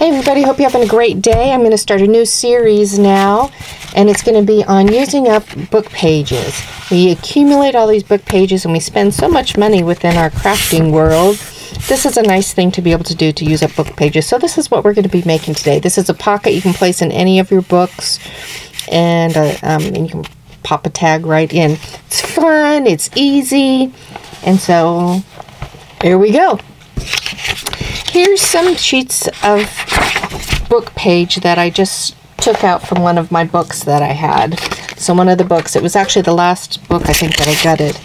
Hey everybody, hope you're having a great day. I'm going to start a new series now, and it's going to be on using up book pages. We accumulate all these book pages and we spend so much money within our crafting world. This is a nice thing to be able to do, to use up book pages. So this is what we're going to be making today. This is a pocket you can place in any of your books, and you can pop a tag right in. It's fun, it's easy, and so here we go. Here's some sheets of book page that I just took out from one of my books that I had. So one of the books, it was actually the last book I think that I gutted.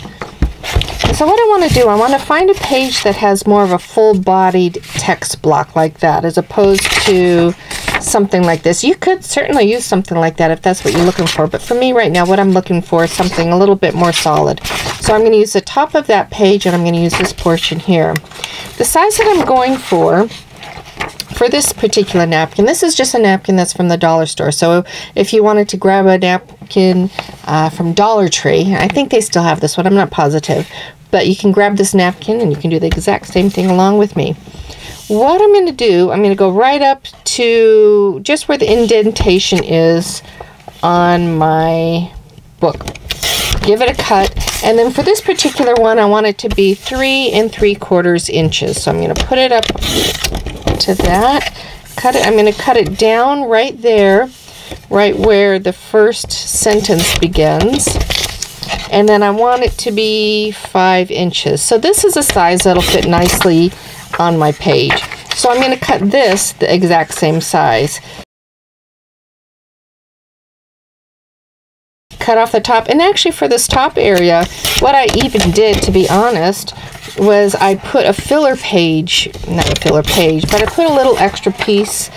So what I want to do, I want to find a page that has more of a full-bodied text block like that, as opposed to something like this. You could certainly use something like that if that's what you're looking for, but for me right now, what I'm looking for is something a little bit more solid. So I'm going to use the top of that page, and I'm going to use this portion here. The size that I'm going for this particular napkin, this is just a napkin that's from the dollar store. So if you wanted to grab a napkin from Dollar Tree, I think they still have this one, I'm not positive, but you can grab this napkin and you can do the exact same thing along with me. What I'm going to do, I'm going to go right up to just where the indentation is on my book. Give it a cut, and then for this particular one, I want it to be 3 3/4 inches. So I'm going to put it up to that. Cut it. I'm going to cut it down right there, right where the first sentence begins, and then I want it to be 5 inches. So this is a size that'll fit nicely on my page. So I'm going to cut this the exact same size. Cut off the top, and actually for this top area, what I even did, to be honest, was I put a filler page, not a filler page, but I put a little extra piece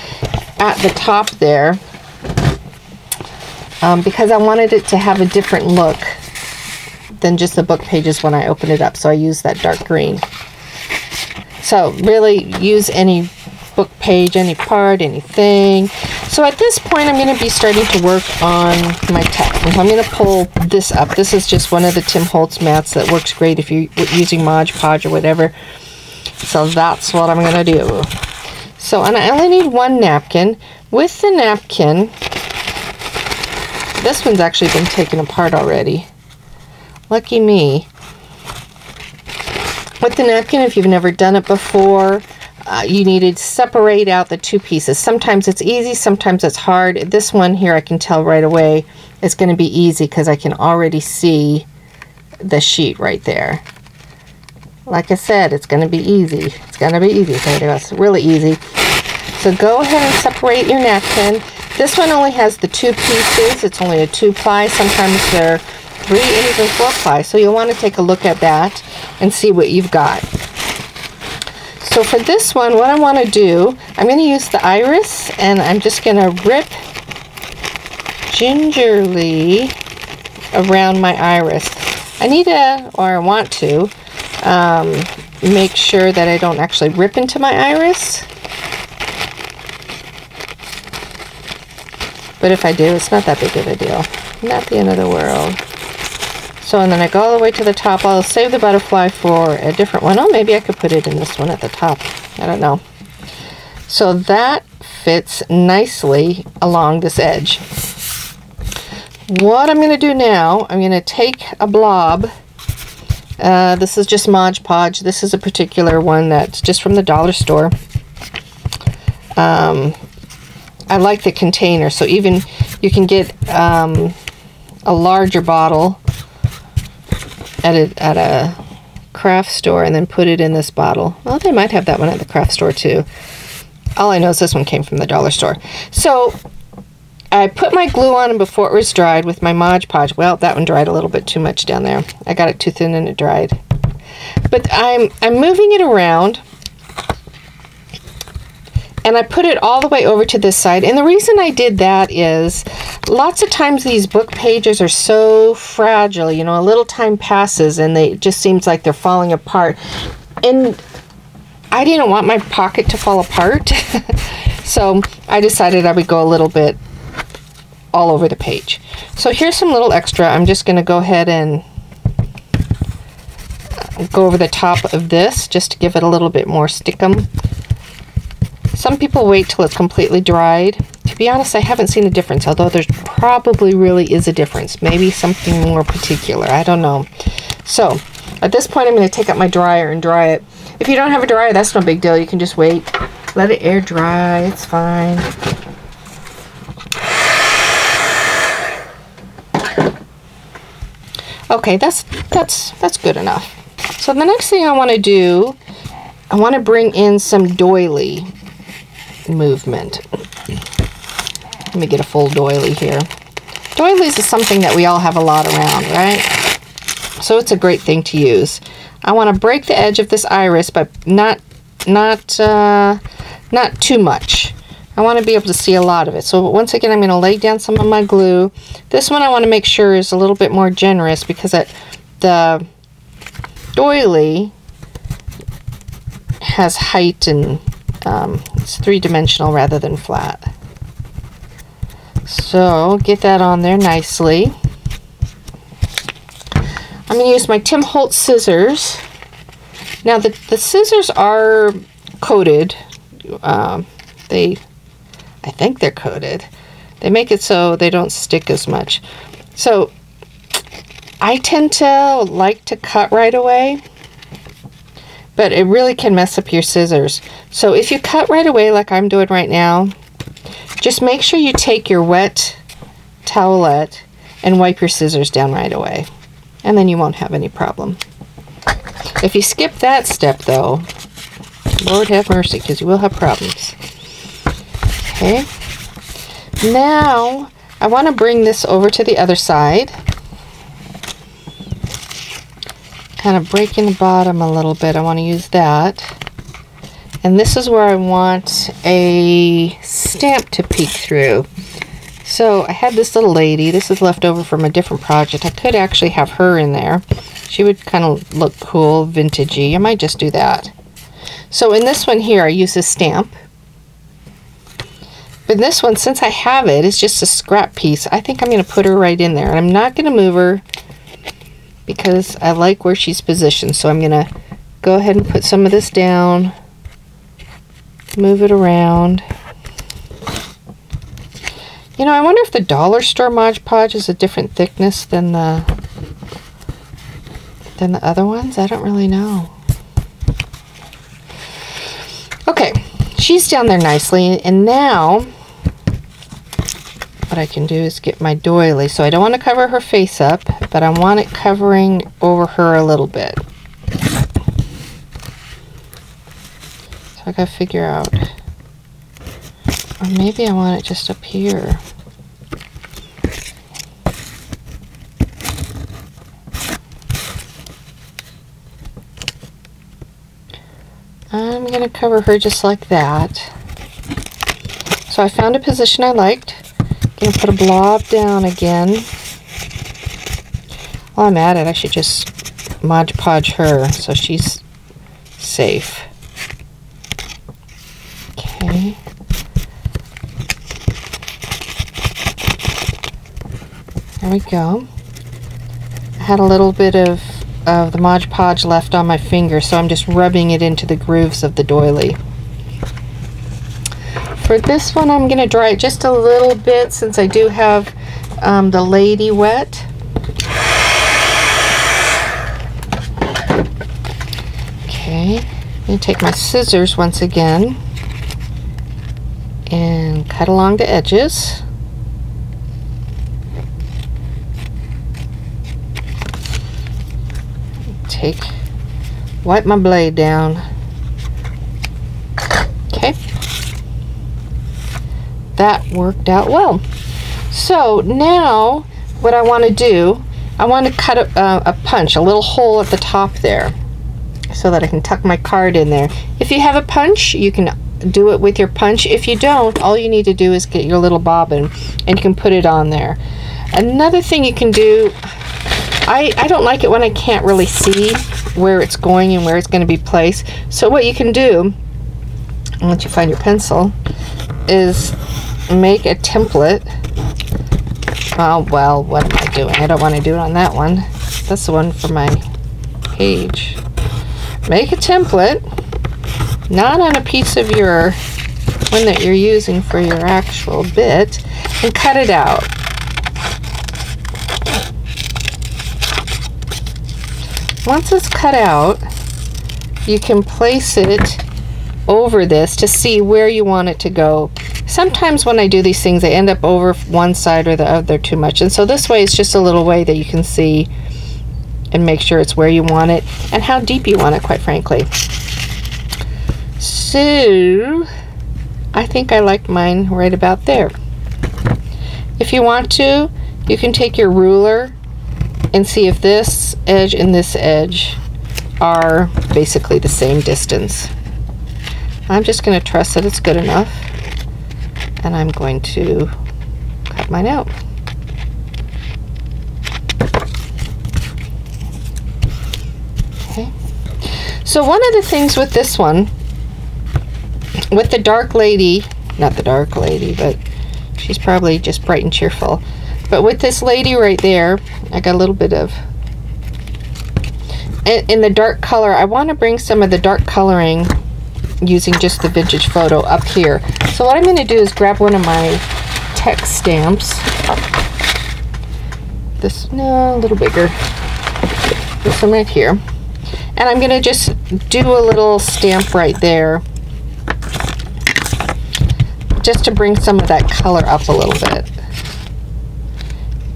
at the top there because I wanted it to have a different look than just the book pages when I open it up. So I used that dark green. So really use any book page, any part, anything. So at this point, I'm going to be starting to work on my text. And so I'm going to pull this up. This is just one of the Tim Holtz mats that works great if you're using Mod Podge or whatever. So that's what I'm going to do. So, and I only need one napkin. With the napkin, this one's actually been taken apart already. Lucky me. With the napkin, if you've never done it before, you need to separate out the two pieces. Sometimes it's easy, sometimes it's hard. This one here, I can tell right away it's going to be easy because I can already see the sheet right there. Like I said, it's going to be easy. It's going to be easy. It's really easy. So go ahead and separate your napkin. This one only has the 2 pieces. It's only a 2-ply. Sometimes they're 3 and even 4-ply. So you'll want to take a look at that and see what you've got. So for this one, what I want to do, I'm going to use the iris, and I'm just going to rip gingerly around my iris. I need to, or I want to, make sure that I don't actually rip into my iris. But if I do, it's not that big of a deal. Not the end of the world. So, and then I go all the way to the top. I'll save the butterfly for a different one. Oh, maybe I could put it in this one at the top. I don't know. So that fits nicely along this edge. What I'm going to do now, I'm going to take a blob. This is just Mod Podge. This is a particular one that's just from the dollar store. I like the container, so even you can get a larger bottle at a craft store and then put it in this bottle. Well, they might have that one at the craft store too. All I know is this one came from the dollar store. So I put my glue on before it was dried with my Mod Podge. Well, that one dried a little bit too much down there. I got it too thin and it dried. But I'm moving it around, and I put it all the way over to this side. And the reason I did that is lots of times these book pages are so fragile, you know, a little time passes and it just seems like they're falling apart. And I didn't want my pocket to fall apart. So I decided I would go a little bit all over the page. So here's some little extra. I'm just going to go ahead and go over the top of this just to give it a little bit more stickum. Some people wait till it's completely dried. To be honest, I haven't seen a difference, although there's probably really is a difference. Maybe something more particular. I don't know. So, at this point, I'm going to take out my dryer and dry it. If you don't have a dryer, that's no big deal. You can just wait. Let it air dry. It's fine. Okay, that's good enough. So the next thing I want to do, I want to bring in some doily movement. Let me get a full doily here. Doilies is something that we all have a lot around, right? So it's a great thing to use. I want to break the edge of this iris, but not too much. I want to be able to see a lot of it. So once again, I'm going to lay down some of my glue. This one I want to make sure is a little bit more generous because the doily has height and it's three-dimensional rather than flat. So get that on there nicely. I'm going to use my Tim Holtz scissors. Now the scissors are coated. I think they're coated. They make it so they don't stick as much. So I tend to like to cut right away, but it really can mess up your scissors. So if you cut right away like I'm doing right now, just make sure you take your wet towelette and wipe your scissors down right away, and then you won't have any problem. If you skip that step though, Lord have mercy, because you will have problems. Okay, now I want to bring this over to the other side, kind of breaking the bottom a little bit. I want to use that, and this is where I want a stamp to peek through. So I had this little lady. This is left over from a different project. I could actually have her in there. She would kind of look cool, vintagey. I might just do that. So in this one here, I use a stamp. But this one, since I have it, it's just a scrap piece. I think I'm going to put her right in there. And I'm not going to move her because I like where she's positioned. So I'm going to go ahead and put some of this down. Move it around. You know, I wonder if the dollar store Mod Podge is a different thickness than the other ones. I don't really know. Okay, she's down there nicely, and now what I can do is get my doily. So I don't want to cover her face up, but I want it covering over her a little bit. So I gotta figure out, or maybe I want it just up here. I'm going to cover her just like that. So I found a position I liked. Going to put a blob down again. While I'm at it, I should just Mod Podge her so she's safe. Okay. There we go. I had a little bit of the Mod Podge left on my finger, so I'm just rubbing it into the grooves of the doily. For this one, I'm going to dry it just a little bit since I do have the lady wet. Okay, I'm going to take my scissors once again and cut along the edges. Wipe my blade down. Okay, that worked out well. So now what I want to do, I want to cut a punch, a little hole at the top there, so that I can tuck my card in there. If you have a punch, you can do it with your punch. If you don't, all you need to do is get your little bobbin and you can put it on there. Another thing you can do, I don't like it when I can't really see where it's going and where it's going to be placed. So what you can do, once you find your pencil, is make a template. Oh, well, what am I doing? I don't want to do it on that one. That's the one for my page. Make a template, not on a piece of your one that you're using for your actual bit, and cut it out. Once it's cut out, you can place it over this to see where you want it to go. Sometimes when I do these things, I end up over one side or the other too much, and so this way it's just a little way that you can see and make sure it's where you want it and how deep you want it, quite frankly. So I think I like mine right about there. If you want to, you can take your ruler and see if this edge and this edge are basically the same distance. I'm just going to trust that it's good enough, and I'm going to cut mine out. Okay. So one of the things with this one, with the dark lady, not the dark lady, but she's probably just bright and cheerful, but with this lady right there, I got a little bit of, in the dark color, I want to bring some of the dark coloring using just the vintage photo up here. So what I'm going to do is grab one of my text stamps. This, no, a little bigger. This one right here. And I'm going to just do a little stamp right there, just to bring some of that color up a little bit.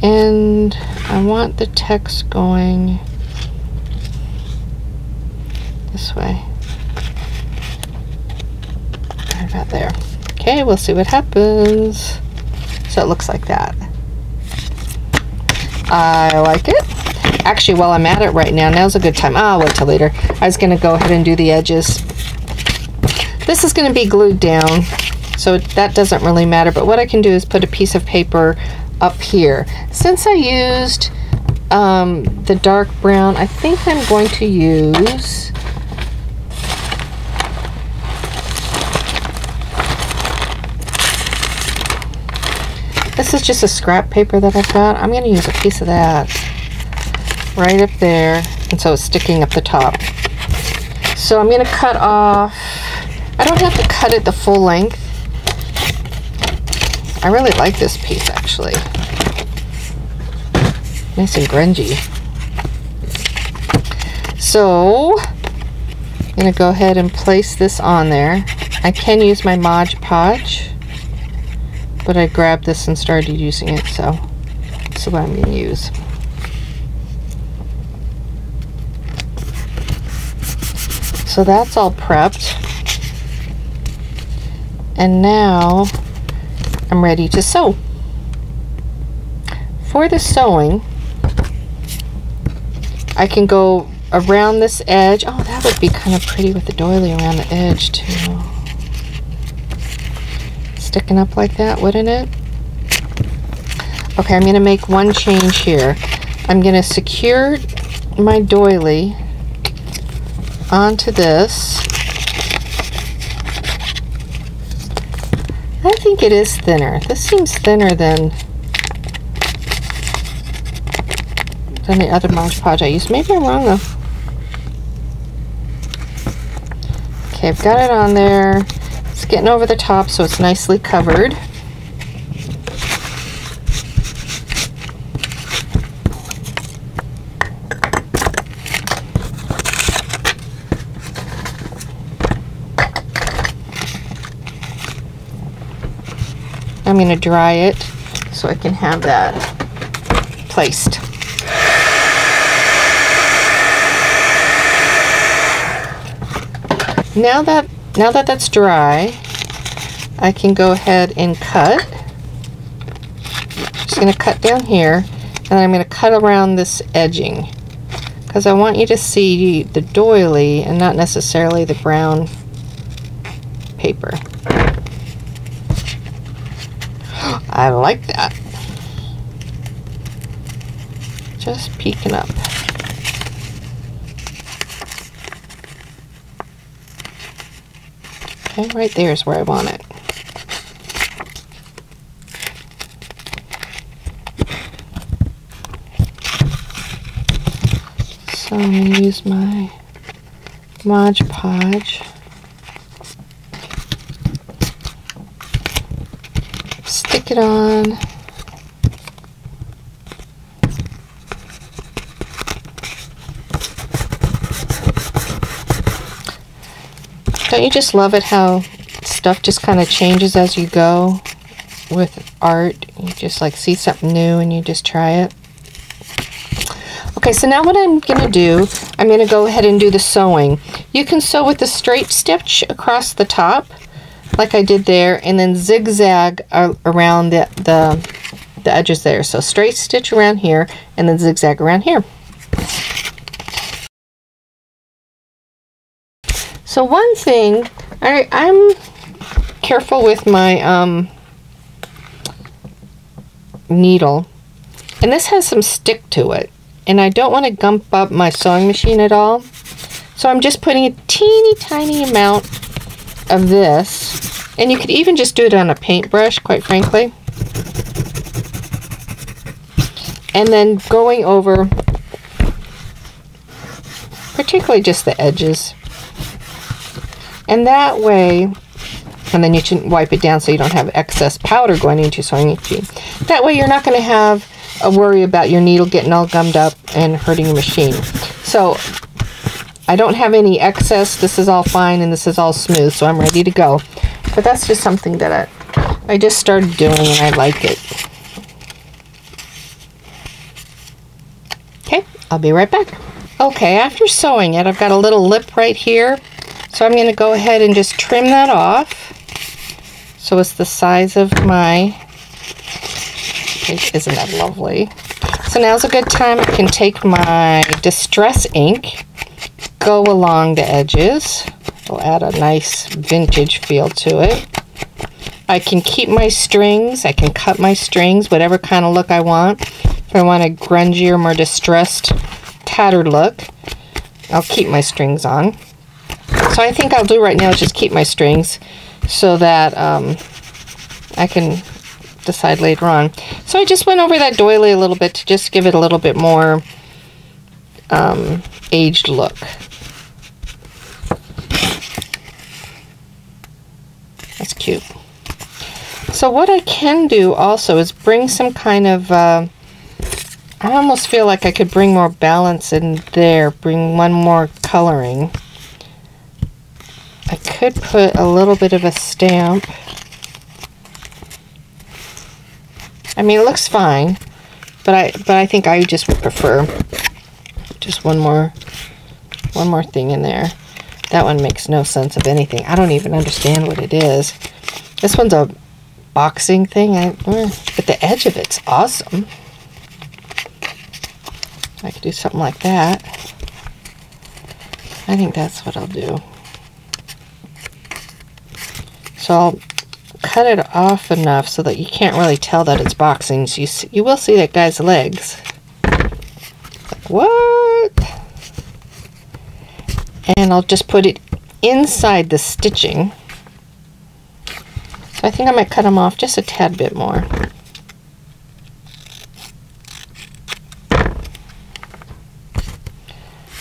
And I want the text going this way. Right about there. Okay, we'll see what happens. So it looks like that. I like it. Actually, while I'm at it right now, now's a good time. I'll wait till later. I was going to go ahead and do the edges. This is going to be glued down, so that doesn't really matter, but what I can do is put a piece of paper up here. Since I used the dark brown, I think I'm going to use this is just a scrap paper that I've got. I'm going to use a piece of that right up there, and so it's sticking up the top. So I'm going to cut off, I don't have to cut it the full length. I really like this piece, actually. Nice and grungy. So I'm going to go ahead and place this on there. I can use my Mod Podge, but I grabbed this and started using it, so this is what I'm going to use. So that's all prepped. And now I'm ready to sew. For the sewing, I can go around this edge. Oh, that would be kind of pretty with the doily around the edge too. Sticking up like that, wouldn't it? Okay, I'm going to make one change here. I'm going to secure my doily onto this. I think it is thinner. This seems thinner than the other Mod Podge I used. Maybe I'm wrong though. Okay, I've got it on there. It's getting over the top so it's nicely covered. I'm going to dry it so I can have that placed. Now that that's dry, I can go ahead and cut. Just going to cut down here, and I'm going to cut around this edging because I want you to see the doily and not necessarily the brown paper. I like that. Just peeking up. Okay, right there is where I want it. So I'm going to use my Mod Podge. stick it on. Don't you just love it how stuff just kind of changes as you go with art? You just like see something new and you just try it. Okay, so now what I'm going to do, I'm going to go ahead and do the sewing. You can sew with the straight stitch across the top, like I did there, and then zigzag around the edges there. So straight stitch around here, and then zigzag around here. So one thing, I'm careful with my needle, and this has some stick to it, and I don't want to gump up my sewing machine at all. So I'm just putting a teeny tiny amount of this, and you could even just do it on a paintbrush, quite frankly. And then going over, particularly just the edges. And that way, and then you can wipe it down so you don't have excess powder going into your sewing machine. That way you're not going to have a worry about your needle getting all gummed up and hurting your machine. So I don't have any excess. This is all fine and this is all smooth, so I'm ready to go. But that's just something that I just started doing and I like it. Okay, I'll be right back. Okay, after sewing it, I've got a little lip right here. So I'm going to go ahead and just trim that off. So it's the size of my, isn't that lovely? So now's a good time. I can take my Distress ink, go along the edges. It'll add a nice vintage feel to it. I can keep my strings. I can cut my strings, whatever kind of look I want. If I want a grungier, more distressed, tattered look, I'll keep my strings on. So I think I'll do right now is just keep my strings so that I can decide later on. So I just went over that doily a little bit to just give it a little bit more aged look. That's cute. So what I can do also is bring some kind of, I almost feel like I could bring more balance in there, bring one more coloring. I could put a little bit of a stamp. I mean, it looks fine, but I think I just would prefer just one more thing in there. That one makes no sense of anything. I don't even understand what it is. This one's a boxing thing, but the edge of it's awesome. I could do something like that. I think that's what I'll do. So I'll cut it off enough so that you can't really tell that it's boxing. So you will see that guy's legs. Like, what? And I'll just put it inside the stitching. So I think I might cut them off just a tad bit more.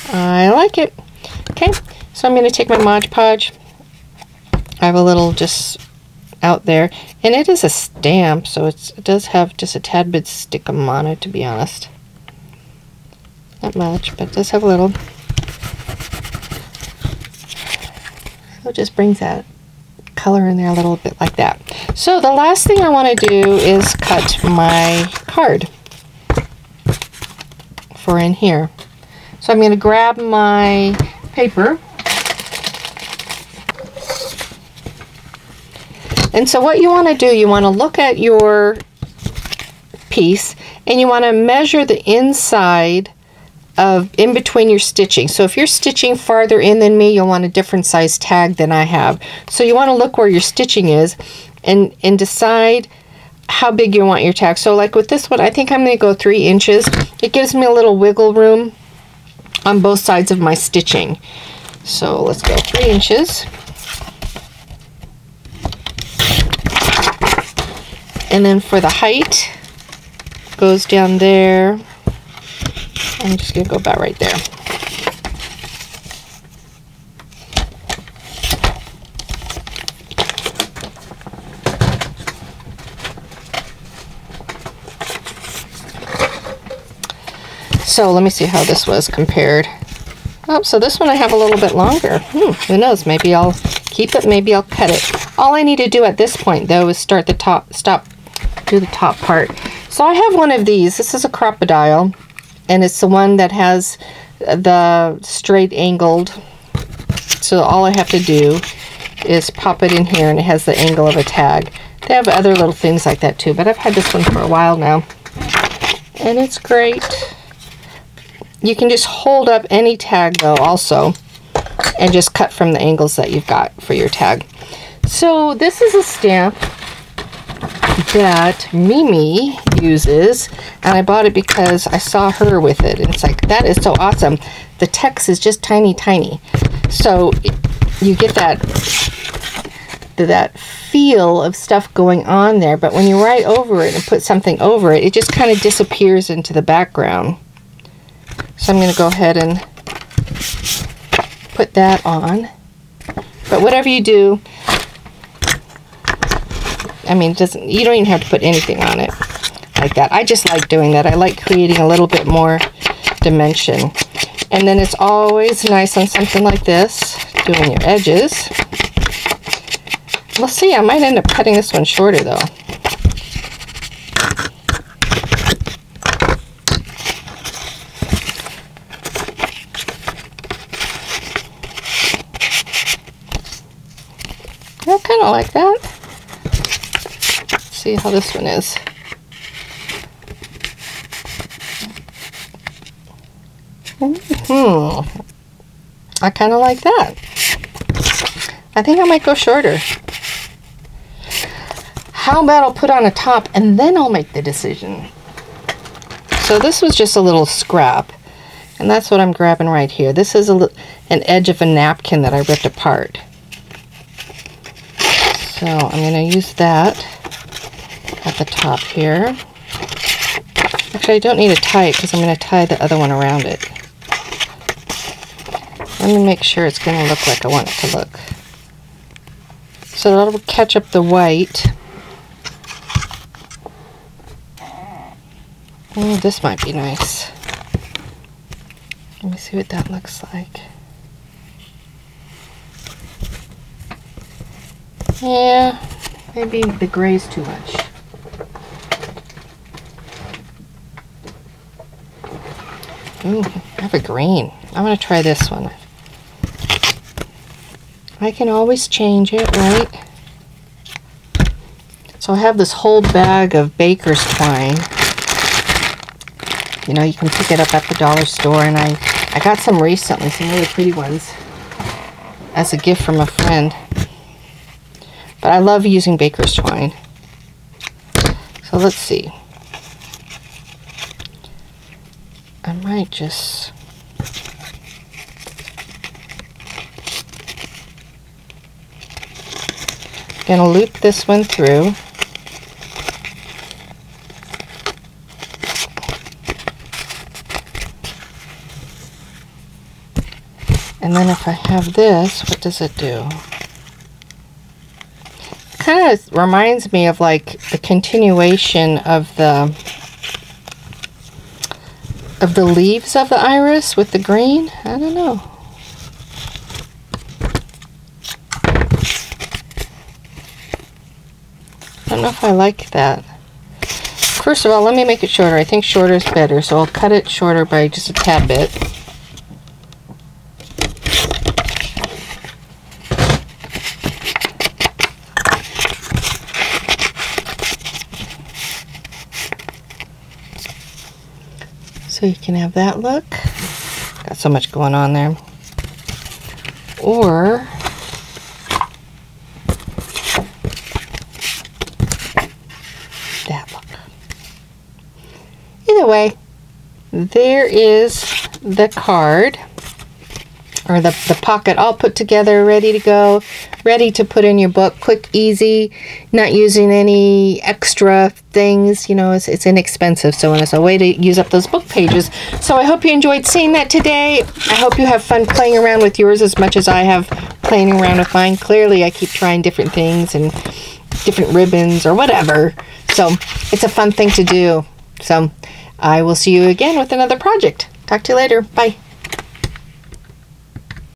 I like it. Okay, so I'm going to take my Mod Podge. I have a little just out there, and it is a stamp, so it does have just a tad bit stickum on it, to be honest. Not much, but it does have a little. So it just brings that color in there a little bit like that. So the last thing I want to do is cut my card for in here. So I'm going to grab my paper. And so what you want to do, you want to look at your piece and you want to measure the inside of in between your stitching. So if you're stitching farther in than me, you'll want a different size tag than I have. So you want to look where your stitching is and decide how big you want your tag. So like with this one, I think I'm going to go 3 inches. It gives me a little wiggle room on both sides of my stitching. So let's go 3 inches. And then for the height, goes down there. I'm just going to go about right there. So let me see how this was compared. Oh, so this one I have a little bit longer. Who knows? Maybe I'll keep it, maybe I'll cut it. All I need to do at this point, though, is start the top, do the top part. So I have one of these. This is a crocodile, and it's the one that has the straight angled. So all I have to do is pop it in here, and it has the angle of a tag. They have other little things like that too, but I've had this one for a while now, and it's great. You can just hold up any tag though also, and just cut from the angles that you've got for your tag. So this is a stamp that Mimi uses, and I bought it because I saw her with it, and it's like, that is so awesome. The text is just tiny, tiny. So you get that feel of stuff going on there, but when you write over it and put something over it, it just kind of disappears into the background. So I'm going to go ahead and put that on. But whatever you do, I mean, you don't even have to put anything on it like that. I just like doing that. I like creating a little bit more dimension. And then it's always nice on something like this, doing your edges. We'll see, I might end up cutting this one shorter though. I kind of like that. Let's see how this one is. I kind of like that. I think I might go shorter. How about I'll put on a top and then I'll make the decision. So this was just a little scrap, and that's what I'm grabbing right here. This is an edge of a napkin that I ripped apart. So I'm going to use that at the top here. Actually, I don't need to tie it because I'm going to tie the other one around it. Let me make sure it's going to look like I want it to look. So that'll catch up the white. Oh, this might be nice. Let me see what that looks like. Yeah, maybe the gray's too much. Ooh, I have a green. I'm going to try this one. I can always change it, right? So I have this whole bag of baker's twine. You know, you can pick it up at the dollar store, and I got some recently, some really pretty ones, as a gift from a friend. But I love using baker's twine. So let's see. I might just... Gonna loop this one through. And then if I have this, what does it do? Kind of reminds me of like the continuation of the leaves of the iris with the green. I don't know. I don't know if I like that. First of all, let me make it shorter. I think shorter is better, so I'll cut it shorter by just a tad bit. So you can have that look. Got so much going on there. Or that look. Either way, there is the card, or the pocket all put together, ready to go, ready to put in your book. Quick, easy, not using any extra things. You know, it's inexpensive, so it's a way to use up those book pages. So I hope you enjoyed seeing that today. I hope you have fun playing around with yours as much as I have playing around with mine. Clearly, I keep trying different things and different ribbons or whatever. So it's a fun thing to do. So I will see you again with another project. Talk to you later. Bye.